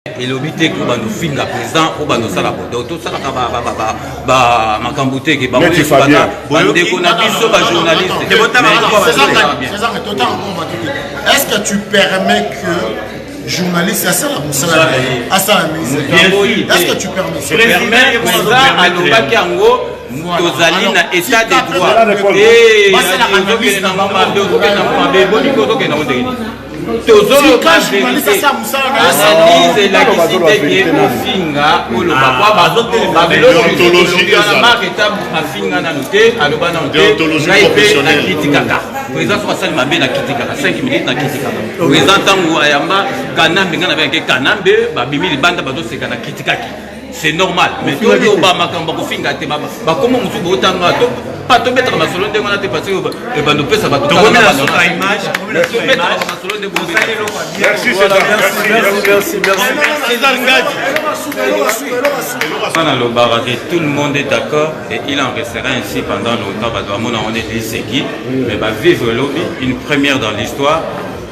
Et l'obité que nous filme la président ou nous ça la donc tout ça ba makambouté qui ba on a journaliste. Est-ce que tu permets que journaliste à ça la est-ce que tu permets? Je permets à l'obaki ango tozali na état de droit c'est normal, mais tout le monde va comment on se pas te mettre dans salon de mon até parce que nous peut ça va tout tout le monde est d'accord et il en restera ainsi pendant longtemps. On est des équipes, mais va vivre lobby une première dans l'histoire.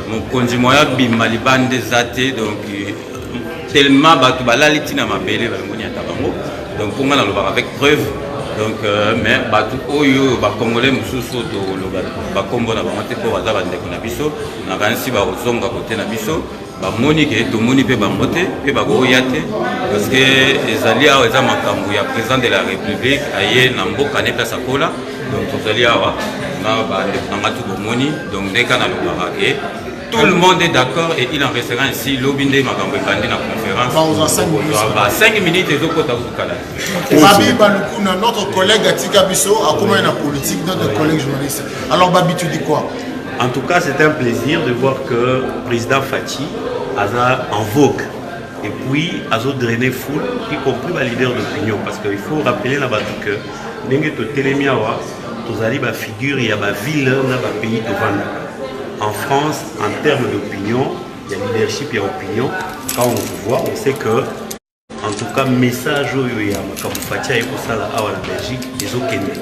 Mon conjoint Bimaliban des athées donc tellement batu balalitina mabele balongoniata bango donc pour moi avec preuve donc mais batu oyo ba congolais mususu to loba ba kombo na bango te po baza bande ko na biso na gansi ba ozonga côté na biso ba monique to moni pe bango te pe ba go yate parce que ezali awa eza makambo ya président de la république aye na mboka ne place akola donc tozali awa na ba ngatu ko moni donc deka na loba ke tout le monde est d'accord et il en restera ainsi. L'obinde Magambo Kandi dans la conférence. 5 minutes et deux côtés au Babi Balukuna, notre collègue Atika Bisso, a comment la politique, notre collègue journaliste. Alors Babi, tu dis quoi? En tout cas, c'est un plaisir de voir que le président Fachi a en vogue. Et puis, a drainé foule, y compris les leaders d'opinion. Parce qu'il faut rappeler là-bas que Nengue to Telemiawa, Tozali ba figure, il y a ba ville, na ba pays de Vanda. En France, en termes d'opinion, il y a leadership, il y a opinion. Quand on voit, on sait que, en tout cas, message au Yoya, quand vous faites ça à la Belgique, ils ont gagné.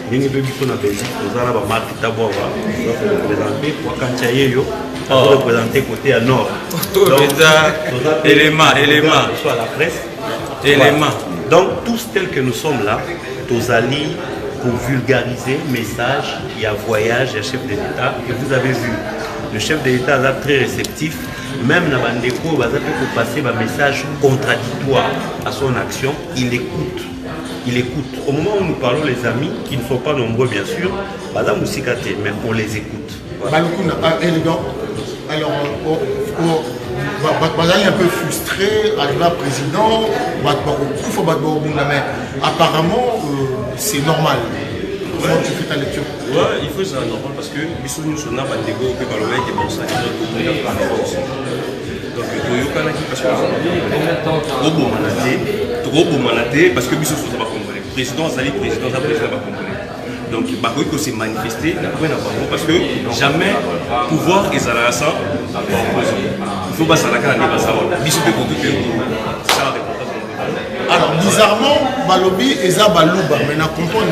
Bien que vous en Belgique, vous avez la marque d'abord, vous représenter, pour quand il y a eu, vous représenter côté à nord. Élément. Soit la presse. Élément. Donc, tous tels que nous sommes là, tous alliés, pour vulgariser le message, il y a voyage, il y a chef de l'État. Et vous avez vu, le chef de l'État est très réceptif. Même dans Bandeko, il va passer un message contradictoire à son action. Il écoute. Il écoute. Au moment où nous parlons, les amis, qui ne sont pas nombreux, bien sûr, mais on les écoute. Voilà. Alors, il est un peu frustré, arrivé à président, mais apparemment, c'est normal. Comment tu fais ta lecture? Ouais, il faut que c'est normal parce que nous sommes là, donc parce que nous sommes président, donc il s'est manifesté parce que jamais pouvoir est à la sang. Il faut pas s'en aller à ça. Alors bizarrement, Balobi et Zabalouba, mais na comprendre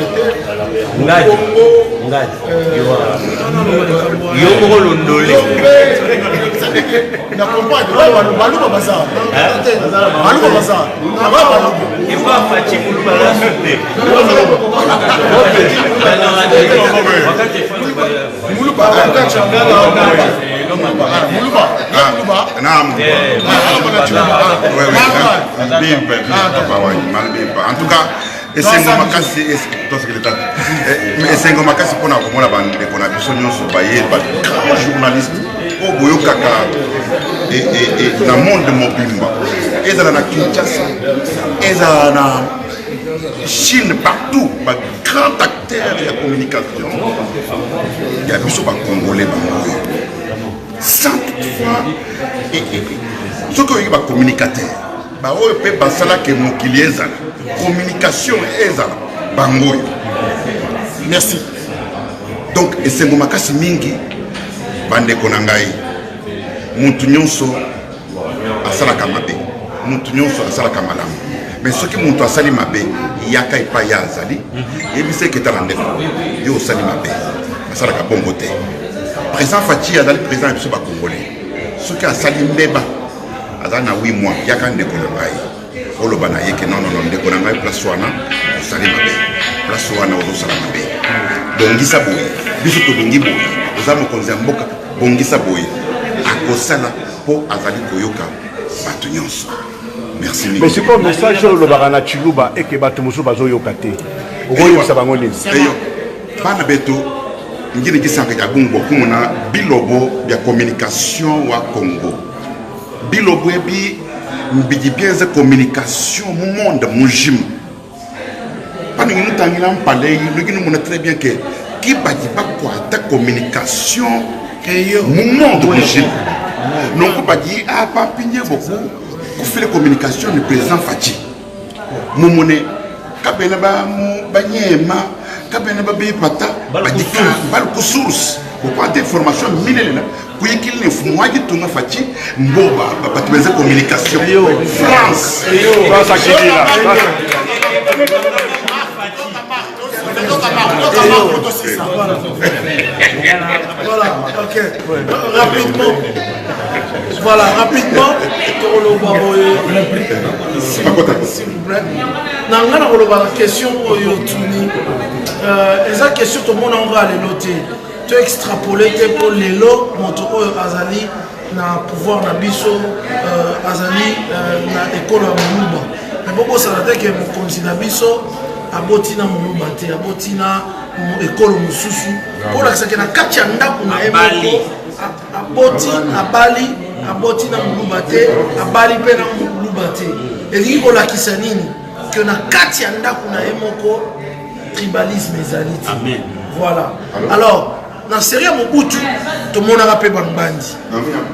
en tout cas, esengo makasi pour na komona bande ko na biso nyonso baye ba grand journaliste o boyo kaka et dans le monde de mobimba ezala na Kinshasa ezala na Chine partout ba grand acteur de la communication ya biso ba congolais ba sans toutefois ce que ba communicateur ba o pe basala ke mokili ezala communication ezala bangoyo. Merci. Donc esengo makasi mingi bande konangai mutu nyonso asalaka mabe mutu nyonso asalaka malamu mais ce qui mutu asali mabe yaka epa ya azali yebise ke tala ndeko yo osali mabe asalaka bongo te. Président Fachi azali président biso ba congolais ce qui asali mbeba azana 8 mois yaka ndeko na ngai oloba na yeke non ndeko na ngai place wana osali mabe place wana ozosala mabe bongisa boye biso tobongi boye oza mokonzi ya mboka bongisa boye akosala mpo azali koyoka bato nyonso. Merci. Mais c'est comme message le barana Chiluba et que Batumusu bazoyoka te. Okoyebisa bango nini? Eyo bana beto ngine kisanga ya gumbo kumuna bilobo ya communication wa Congo. Bilobo ebi mbiji bienze communication mu monde mujim. Pani nous tangila mpale nous mona très bien que qui badi ba quoi ta communication mu monde mujim. Non ko badi a pas pigné beaucoup. Ko fait la communication du président Fachi. Mu mone kabena ba banyema kabena ba be pata badika bal ko source ko pas d'information minele ko yekil ne fu moaji to na Fachi mboba ba tuweze communication France ça qui dit là. Voilà, ok. Rapidement. Voilà, rapidement. S'il vous plaît. La question eza question tout le monde en va aller noter. Tu extrapoler pour les lots, mon azali na pouvoir na biso azali na école à Moulouba. Mais beaucoup ça veut dire que mon conseil biso abotina Moulouba te abotina école mususu pour la que na kati ndako na emoko aboti abali abotina Moulouba te abali pe na Moulouba te. Et il ko la kisanini que na kati ndako na emoko tribalisme ezali. Amen. Voilà. Alors dans série à Mobutu, tout le monde a rappelé Bandi.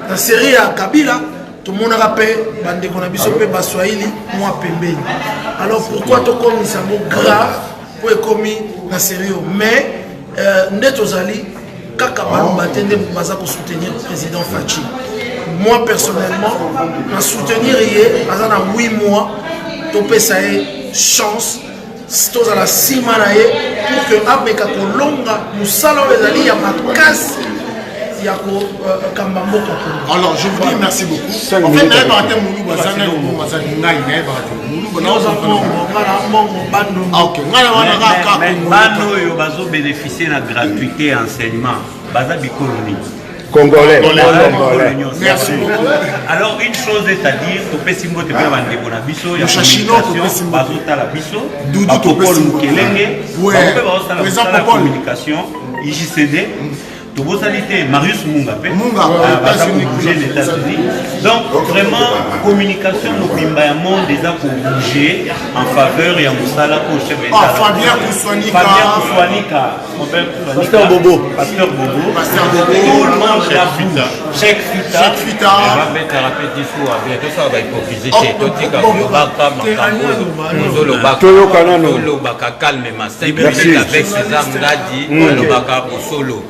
Dans série à Kabila, tout le monde a rappelé Bandi qu'on a biso pe Baswahili, moi Pembeni. Alors pourquoi tout comme ça mot grave pour commis la série mais Ndetozali kaka batende baza pour soutenir le président Fachi. Moi personnellement, na soutenir hier azana 8 mois topé ça chance tous à la simanae pour que Abeka Kolonga nous salons les alliés à Makas Yako Kambambo. Alors je vous dis merci beaucoup. En fait, nous avons bénéficié de la gratuité enseignement. Congolais. Merci beaucoup. Alors une chose est à dire, tu peux simbo te faire vendre pour la biso, il y a communication, bazota la biso, Popol Mukelenge, la communication, IJCD. Tu voisalité Marius Munga, bouger les États-Unis. Donc vraiment communication nous bimba monde déjà pour bouger en faveur et en moussala pour chef d'État. Fabien Kouswanika, Pasteur Bobo, tout le monde Cheikh Fita. On va mettre un rapide discours à bientôt ça va hypocriser chez Totika Yobaka Makambo Nozolo Lobaka calme ma 5 minutes avec César Ngadi Lobaka au solo.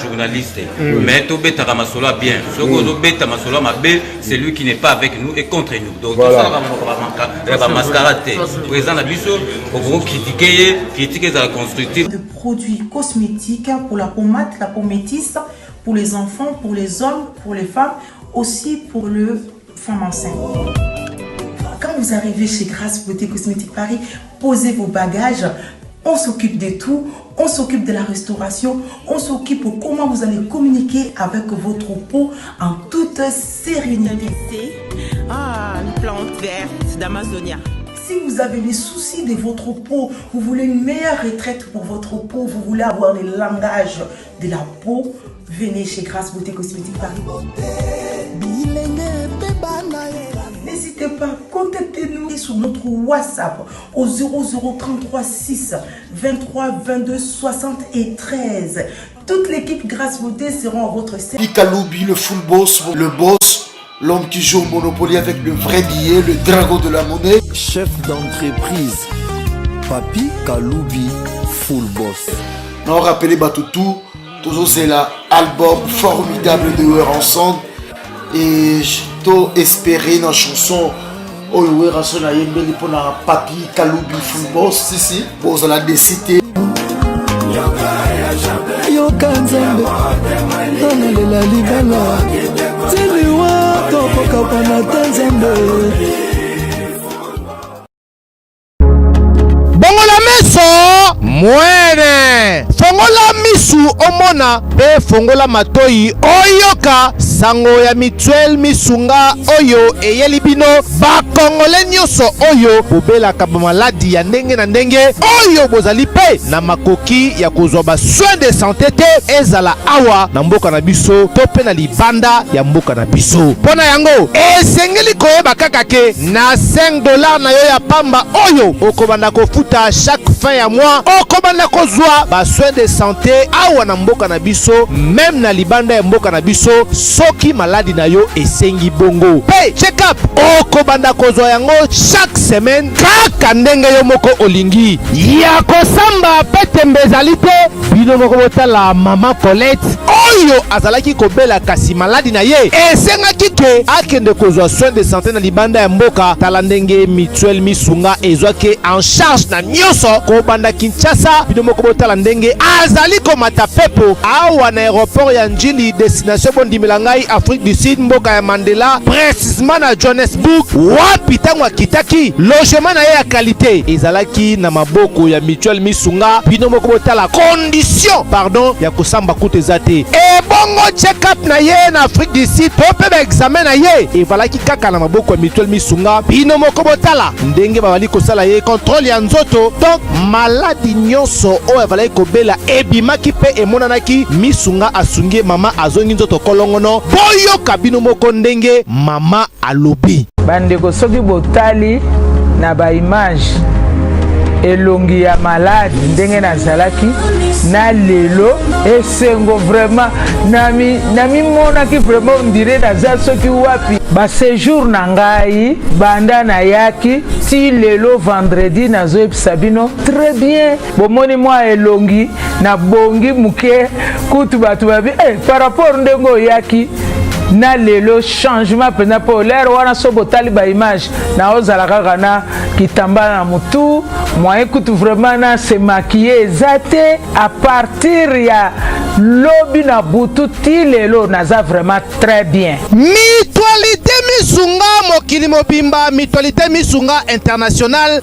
Journaliste, mais tout bêta Ramasolo bien. Ce que bêta Masolo Mabé, c'est lui qui n'est pas avec nous et contre nous. Donc tout ça va mascarater. Président Nabiso, au gros critiquer la constructive. De produits cosmétiques pour la pommade, la peau métisse, pour les enfants, pour les hommes, pour les femmes, aussi pour les femmes enceintes. Quand vous arrivez chez Grâce Beauté Cosmétique Paris, posez vos bagages. On s'occupe de tout, on s'occupe de la restauration, on s'occupe de comment vous allez communiquer avec votre peau en toute sérénité. Ah, une plante verte d'Amazonia. Si vous avez des soucis de votre peau, vous voulez une meilleure retraite pour votre peau, vous voulez avoir le langage de la peau, venez chez Grâce Beauté Cosmétique Paris. N'hésitez pas, contactez-nous sur notre WhatsApp au 0033 6 23 22 73. Toute l'équipe Grâce Beauté sera à votre service. Kaloubi, le full boss, le boss, l'homme qui joue au Monopoly avec le vrai billet, le dragon de la monnaie. Chef d'entreprise, Papi Kaloubi, full boss. Non, rappelez Batoutou, toujours c'est l'album formidable de eux ensemble. Et je t'ai espéré dans la chanson Oyowe Rasona Yembeli pour la Papi Kaloubi full boss. Si, vous allez décider. Yokanzambe, la libala, kabana tanzambe bongola meso mwene fongola misu omona pe fongola matoi oyoka sango ya Mutuelle Misunga oyo eyeli bino bakongole nyonso oyo bobelaka bamaladi ya ndenge na ndenge oyo bozali pe na makoki ya kozwa ba soin de santé te ezala awa na mboka na biso to pe na libanda ya mboka na biso. Mpona yango esengeli koyeba kaka ke na $5 na yo ya pamba oyo okobanda kofuta chaque fin ya mois okobanda kozwa ba soin de santé awa na mboka na biso même na libanda ya mboka na biso soki maladi na yo esengi bongo pe check up okobanda kozwa yango chaque semaine kaka ndenge yo moko olingi ya kosamba pete mbezali te bino moko botala mama Colette oyo azalaki kobela kasi maladi na ye esengaki ke akende kozwa soin de santé na libanda ya mboka tala ndenge Mutuelle Misunga ezwaki en charge na nyonso kobanda Kinshasa bino moko botala ndenge azali komata pepo awa na aéroport ya Njili destination bondimela ngai Afrique du Sud mboka ya Mandela précisément na Johannesburg wapi tango akitaki logement na ye ya qualité ezalaki na maboko ya Mutuelle Misunga bino moko botala condition pardon ya kosamba kutu eza te ebongo check up na ye na Afrique du Sud to pe ba examen na ye evalaki kaka na maboko ya Mutuelle Misunga bino moko botala ndenge babali kosala ye contrôle ya nzoto donc maladi nyonso oyo evalaki kobela ebimaki pe emonanaki Misunga asungi mama azongi nzoto kolongono boyoka bino moko ndenge mama alobi bandeko soki botali na ba image elongi ya malade ndenge nazalaki na lelo esengo vraiment nami monaki vraiment ondire naza soki wapi ba séjour na ngai banda na yaki ti lelo vendredi nazoyebisa bino très bien bomoni mwa elongi na bongi muke kutu bato babi par rapport ndenge oyaki na lelo changement pena po l'air wana so botali ba image na ozala kaka na kitambala na mutu moyen kutu vraiment na se maquiller ezate à partir ya lobi na butu ti lelo naza vraiment très bien. Mutualité Misunga mokili mobimba Mutualité Misunga international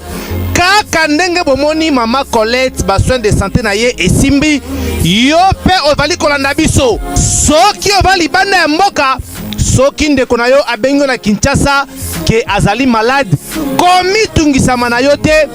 kaka ndenge bomoni mama Colette ba soin de santé na ye esimbi yo pe ovali kolanda biso soki ovali banda ya mboka soki ndeko na yo abengo na Kinshasa ke azali malade komitungisama na yo te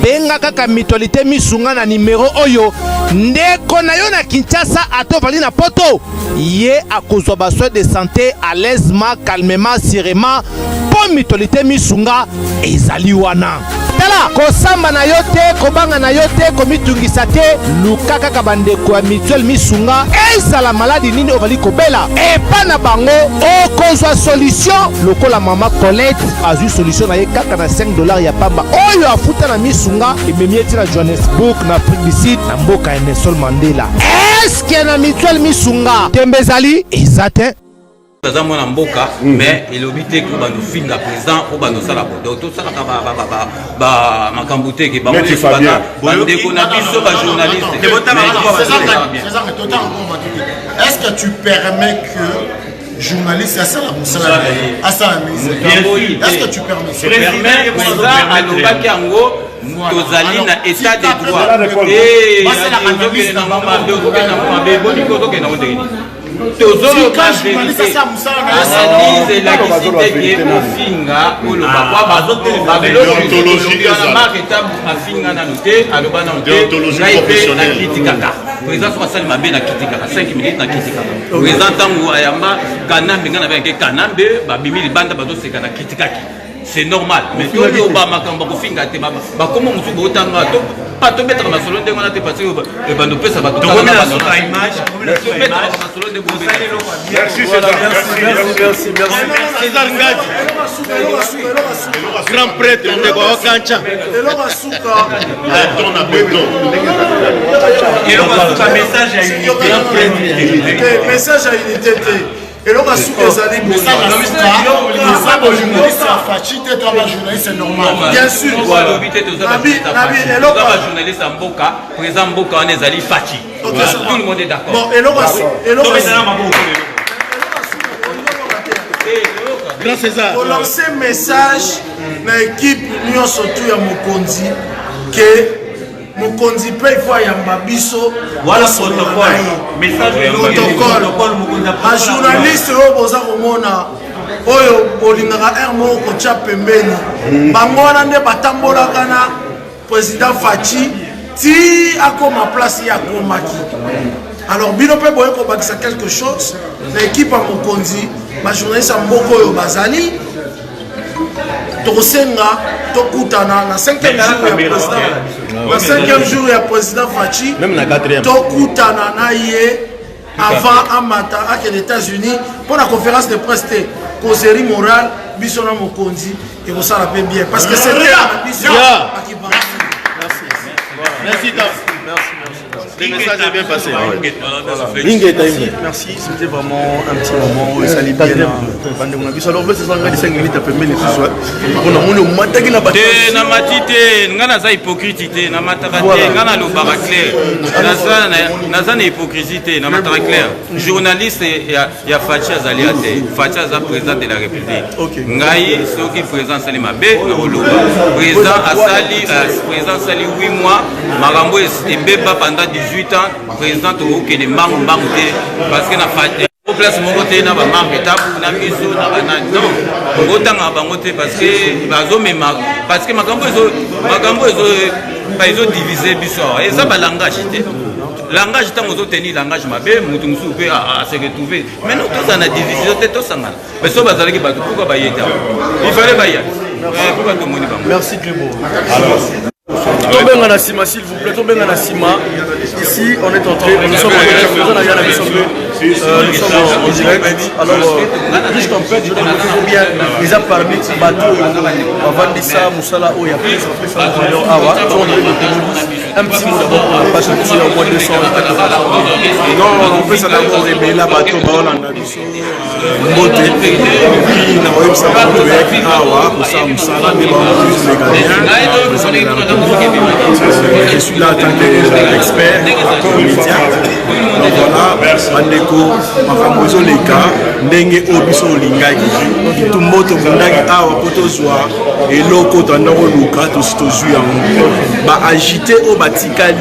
benga kaka Mutualité Misunga na numero oyo ndeko na yo na Kinshasa atovali na poto ye akozwa ba soin de santé à l'aisement calmement sereinement po Mutualité Misunga ezali wana tala kosamba na yo te kobanga na yo te komitungisa te luka kaka bandeko ya Mutuelle Misunga ezala maladi nini ovali kobela epa na bango okozwa solution lokola mama Colette azwi solution na ye kaka na $5 ya pamba oyo afuta na Misunga ememi eti na Johannesburg na Afrique du Sud na mboka ya Nelson Mandela eske na Mutuelle Misunga tembe ezali eza te Taza mwana mboka mais elobi te ko bando finga président o bando sala bodo to sala ka ba makambo te ke ba mo bana bande ko na biso ba journaliste est-ce que tu permets que journaliste à ça est-ce que tu permets président alobaki yango tozali na état de droit et na mama de ko na mama boni ko to ke na ondeni tozolo analyse elakisi te ke ofinga oloba kwa babiloko na marketa afinga nano te aloba nano te ngai mpe nakritikaka président soki asali mabe nakritikaka 5 minutes nakritikaka président ntango ayamba kanambe ngai nabengake kanambe babimi libanda bazoseka nakritikaki c'est normal mais toloba makambo kofinga te bakoma mosusu bootanga pas to mettre ma solo ndenge wana te parce que bando pesa bato to mettre la image ma solo de bombé merci César Ngadi grand prêtre de Bokancha ton abéton et le message à unité message à unité et là, c'est normal. Bien sûr. Journaliste en Boka, président Boka, on est allé Fachi. Tout le monde est d'accord. Bon, et là, Grand César. Pour lancer un message dans l'équipe Union surtout à Mokonzi que Mokonzi peut il faut y avoir biso. Voilà protocole. Message protocole. Un journaliste au boza komona oyo bolingaka air moko tia pembeni. Bango wana nde batambolaka na président Fachi ti akoma place ya komaki. Alors bino pe boye ko bakisa quelque chose l'équipe à Mokonzi ma journaliste mboko oyo bazali tokosenga tokutana na 5e jour ya président na 5e jour ya président Fachi même na 4e tokutana na ye avant amata ak les États-Unis pour la conférence de presse causerie morale biso na Mokonzi et ko sala pe bien parce que c'était biso merci le message est bien passé. Merci, c'était vraiment un petit moment où ça allait bien. Alors, c'est 5 minutes à permettre ce soir. On a mon matin qui n'a pas été. Na matite, ngana za hypocrisie, na matakate, ngana lo barakler. Na za hypocrisie, na matakler. Journaliste ya Fachi Azaliate, Fachi Azal président de la République. Ngai soki président Sali Mabe na Oloba. Président Sali 8 mois, Marambo et Beba pendant 18 ans, président Togo qui est manque parce que na place mon côté na ba manque tabu na miso na bana non autant à bangote parce que bazo me parce que makambo ezo diviser biso et ça ba langage tant aux tenir langage mabe mutu musu pe à se retrouver mais nous tous en a division tout sangana mais so bazali ki bato pourquoi ba yeta il fallait ba ya pourquoi tout monde ba merci Clébo alors Tobenga Nassima, s'il vous plaît, Tobenga Nassima. Ici, on est entré, nous sommes en direct. Alors, juste en fait, je dois vous bien, les a parlé de bateau, avant de ça, Moussala, il y a plus un petit mot d'abord pour la page, au moins 200. Non, on fait ça d'abord, mais là, bateau, on a dit Mbote, puis on a eu ça pour le Awa, pour ça, Moussala, mais on a eu je suis là en tant qu'expert, comédien. Donc voilà, Andeko, Makamozo Leka, Ndenge Obiso Lingaki, Tumboto Bundagi Awa Potozwa, et Loko Tandoro Luka, Tostozu Yango. Bah agité au Batikali,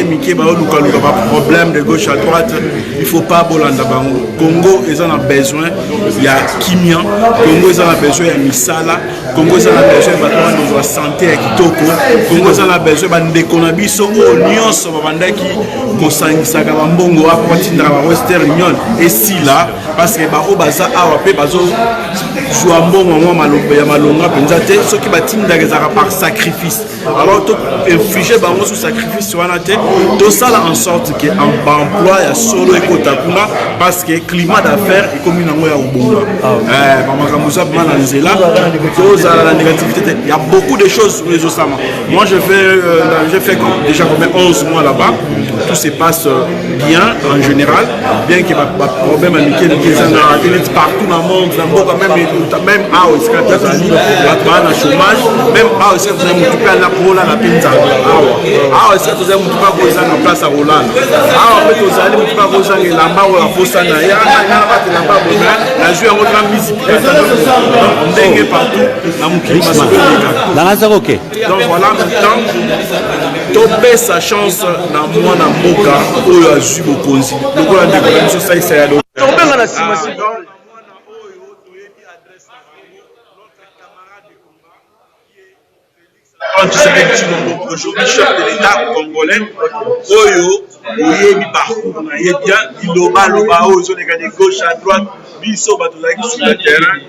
Mike, bah Luka Luka, pas problème de gauche à droite, il faut pas Bolanda Bango. Congo, ils en ont besoin, il y a Kimian, Congo, ils en ont besoin, il y a Misala, Congo, ils en ont besoin, de santé à Kitoko, Congo, ils en ont besoin, Ndekonabiso, Nyonso, Babandaki, Kosangisa, Mbongo, Akwatindra, Western Union, et si là, parce que Baza, Awape, Bazo, Jouambon, Malonga, Penzate, ceux qui bâtiment par sacrifice. Alors, tout infliger Bango sous sacrifice sur la tête, tout ça en sorte qu'un emploi, il y a solo et Kotakuna, parce que le climat d'affaires est comme une envoyée au bon. Il y a beaucoup de choses sur les Osama. Moi, j'ai fait déjà comme 11 mois là-bas. Tout se passe bien en général, bien qu'il y ait des problèmes amicaux partout dans le monde, même à chômage, même à vous avez à la Rola, la Pinza. Ah, est-ce que vous avez en place à Roland? Ah, en fait, vous allez vous faire vos amis là-bas ou à Fossana. Il y a là-bas, la joué en autre musique. On dégue partout dans mon climat. Donc voilà, maintenant, tomber sa chance dans moi, dans Boka, où il y a Zubo Konzi. Donc on a découvert ça, c'est à l'autre. Tomber dans la Simassi. Aujourd'hui, chef de l'État congolais, Oyo, Oyebi parcours, on a bien, Iloba, Loba, Oyo, les gauche à droite, Bisso, Batozaki sur le terrain.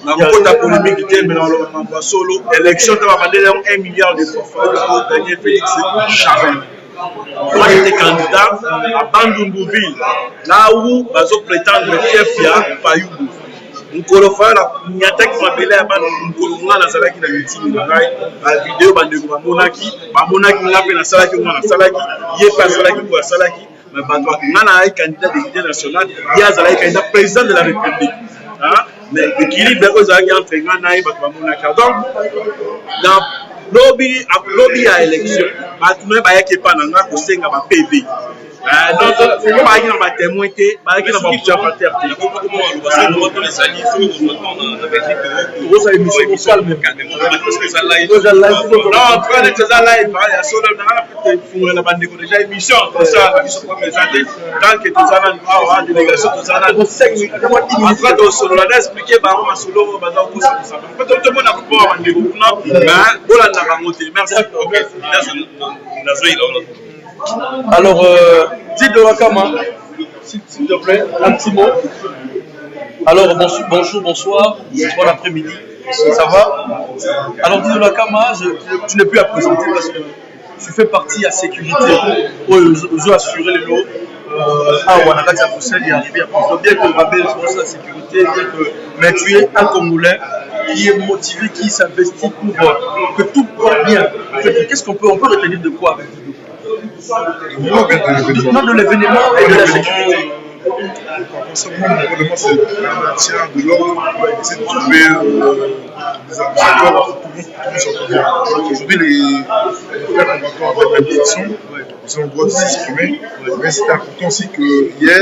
Dans le côté polémique, il y a solo. L'élection, on va demander 1 milliard de francs pour gagner Félix Chauvin. Moi, j'étais candidat à Bandungouville, là où Bazo prétendre Fiefia, Payoubou. Nkolofa la nyataki mabele ya bana nkolonga na salaki na mitini na ngai la vidéo bandeko bamonaki ngape na salaki ngana salaki ye pa salaki ko salaki mais bato ngana ay candidat de l'unité nationale ya salaki candidat président de la République hein mais équilibre ko zaki entre ngana ay bato bamonaki donc dans lobby à élection bato me ba yake pa na nga ko senga ba PV témoin alors, Dido Wakama, s'il te plaît, un petit mot. Alors, bonsoir, bon après-midi, ça va? Alors, Dido Wakama, tu n'es plus à présenter parce que tu fais partie à sécurité. Aux assurer les lots. Wanaka Poussel est arrivé à présent. Bien que Rabel soit la sécurité, mais tu es un Congolais qui est motivé, qui s'investit pour que tout va bien. Qu'est-ce qu'on peut retenir de quoi avec Dido? Non, de l'événement et de la sécurité. C'est le maintien de l'ordre, c'est de trouver des accords pour que tout le monde s'entende bien. Aujourd'hui, les frères combattants avec la position, ils ont le droit de s'exprimer, mais c'était important aussi que hier,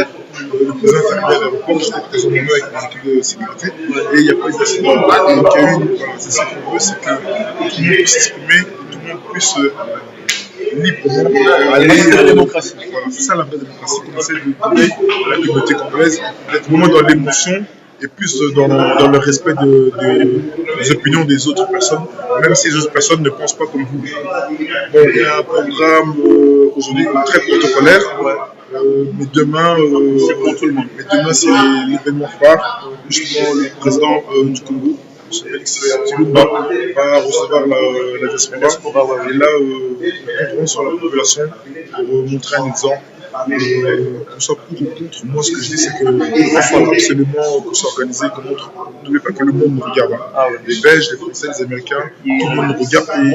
le président est arrivé à l'aéroport, j'étais présent avec mon équipe de sécurité, et il n'y a pas eu d'accident. Donc il y a eu, c'est ça qu'on veut, c'est que tout le monde puisse s'exprimer, que tout le monde puisse librement aller la démocratie. Voilà, c'est ça la vraie démocratie, qu'on essaie de donner à la communauté congolaise, d'être vraiment dans l'émotion et plus dans le respect des opinions des autres personnes, même si les autres personnes ne pensent pas comme vous. Bon, il y a un programme aujourd'hui très protocolaire, mais demain, c'est pour tout le monde. Mais demain, c'est l'événement phare. Justement, le président du Congo, Félix Tshisekedi, va recevoir la diaspora. Et là, nous compterons sur la population pour montrer un exemple. Qu'on soit pour ou contre, moi ce que je dis c'est qu'il faut absolument qu'on soit organisé, qu'on montre, n'oubliez pas que le monde nous regarde. Les Belges, les Français, les Américains, tout le monde nous regarde et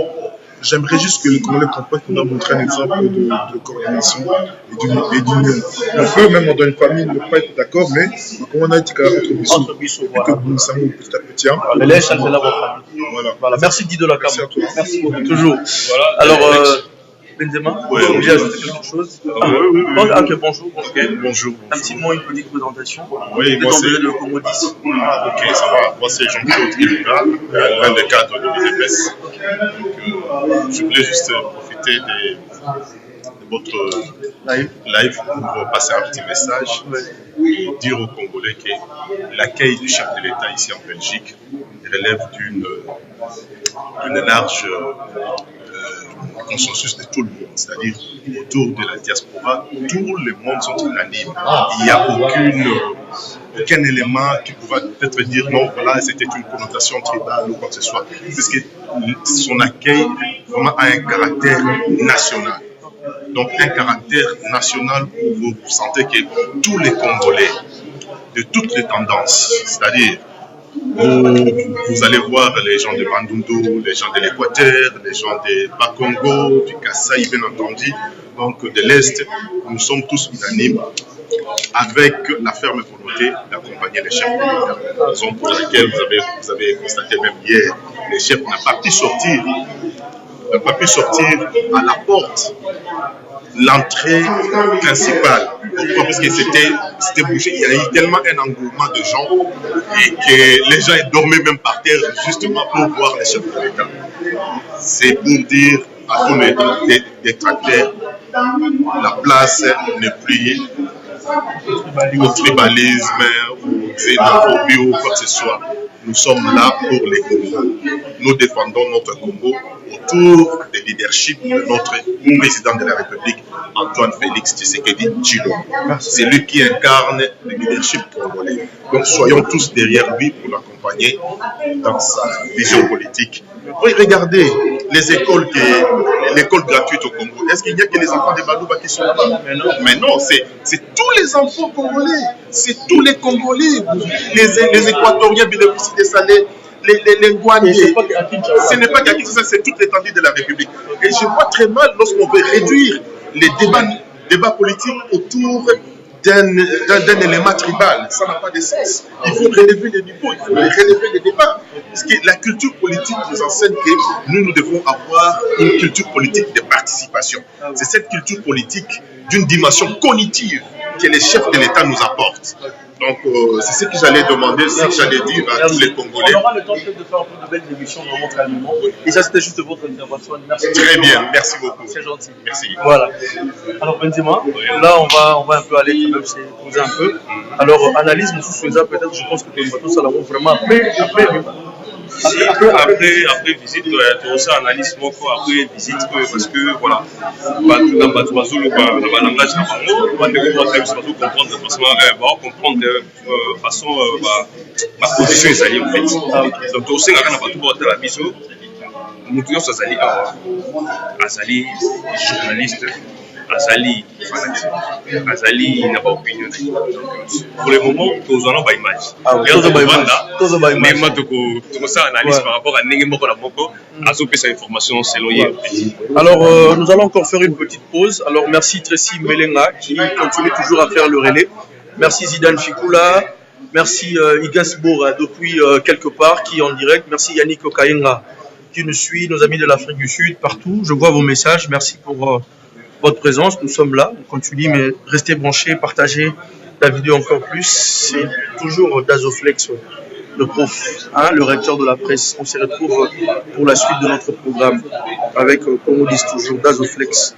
j'aimerais juste que les Congolais comprennent qu'on a montré un exemple de coordination et d'union. On peut même dans une famille ne pas être d'accord, mais comme on a dit entre Bissau et que nous sommes petit à petit. Voilà. Merci Dido Wakama. Merci beaucoup. Toujours. Alors, Benzema, vous voulez ajouter quelque chose? Ok, bonjour. Bonjour. Un petit mot, une petite présentation. Oui, moi c'est le Congo 10. Ok, ça va. Moi c'est Jean-Claude Kiluka, l'un des cadres de l'UDPS. Donc, je voulais juste profiter de votre live pour passer un petit message, dire aux Congolais que l'accueil du chef de l'État ici en Belgique relève d'une large consensus de tout le monde, c'est-à-dire autour de la diaspora, tout le monde sont unanimes. Il n'y a aucun élément qui pourra peut-être dire non, voilà, c'était une connotation tribale ou quoi que ce soit, puisque son accueil vraiment a un caractère national. Donc un caractère national où vous sentez que tous les Congolais, de toutes les tendances, c'est-à-dire vous allez voir les gens de Bandundu, les gens de l'Équateur, les gens de Bakongo, du Kasaï, bien entendu, donc de l'Est, nous sommes tous unanimes avec la ferme volonté d'accompagner les chefs de l'État. Raison pour laquelle vous avez constaté même hier, les chefs n'ont pas pu sortir à la porte, l'entrée principale. Pourquoi? Parce que c'était bouché. Il y a eu tellement un engouement de gens et que les gens dormaient même par terre justement pour voir les chefs de l'État. C'est pour dire à tous les détracteurs, la place n'est plus au tribalisme, au xénophobie ou quoi que ce soit. Nous sommes là pour les Congos. Nous défendons notre Congo autour du leadership de notre président de la République, Antoine Félix Tshisekedi Tshilombo. C'est lui qui incarne le leadership congolais. Donc soyons tous derrière lui pour l'accompagner dans sa vision politique. Oui, regardez les écoles gratuites au Congo. Est-ce qu'il n'y a que les enfants des Balouba qui sont là-bas? Mais non, c'est tous les enfants congolais. C'est tous les Congolais. Les Équatoriens bénéficient des salaires. Les Guanais. Ce n'est pas qu'à Kinshasa, c'est toute l'étendue de la République. Et je vois très mal lorsqu'on veut réduire les débats politiques autour d'un élément tribal. Ça n'a pas de sens. Il faut relever les niveaux, il faut relever les débats. Parce que la culture politique nous enseigne que nous devons avoir une culture politique de participation. C'est cette culture politique d'une dimension cognitive que les chefs de l'État nous apportent. Donc, c'est ce que j'allais demander, c'est ce que j'allais dire à tous les Congolais. On aura le temps de faire un peu de belles émissions dans votre aliment. Et ça, c'était juste votre intervention. Merci. Très bien, merci beaucoup. C'est gentil. Merci. Voilà. Alors, Benzema, là, on va un peu aller quand même se poser un peu. Alors, analyse, nous sous peut-être, je pense que tout ça, vraiment après visite, tu as aussi analyse après visite parce que voilà, dans le langage on va comprendre comprendre de façon ma position est alliée en fait. Donc aussi quand on va tout voir la vision, nous tous azali journaliste, azali fanatique, azali n'a pas opinion. Pour le moment, nous allons pas image. Mais moi, tout ça analyse par rapport à Nengemoko Moko, à cette information selon hier. Alors, nous allons encore faire une petite pause. Alors, merci Tracy Melenga qui continue toujours à faire le relais. Merci Zidane Fikula. Merci Igas Bora depuis quelque part qui est en direct. Merci Yannick Okayenga qui nous suit, nos amis de l'Afrique du Sud, partout. Je vois vos messages. Merci pour votre présence. Nous sommes là. On continue, mais restez branchés, partagez la vidéo encore plus. C'est toujours Dazoflex, le prof, le recteur de la presse. On se retrouve pour la suite de notre programme avec, comme on dit toujours, Dazoflex.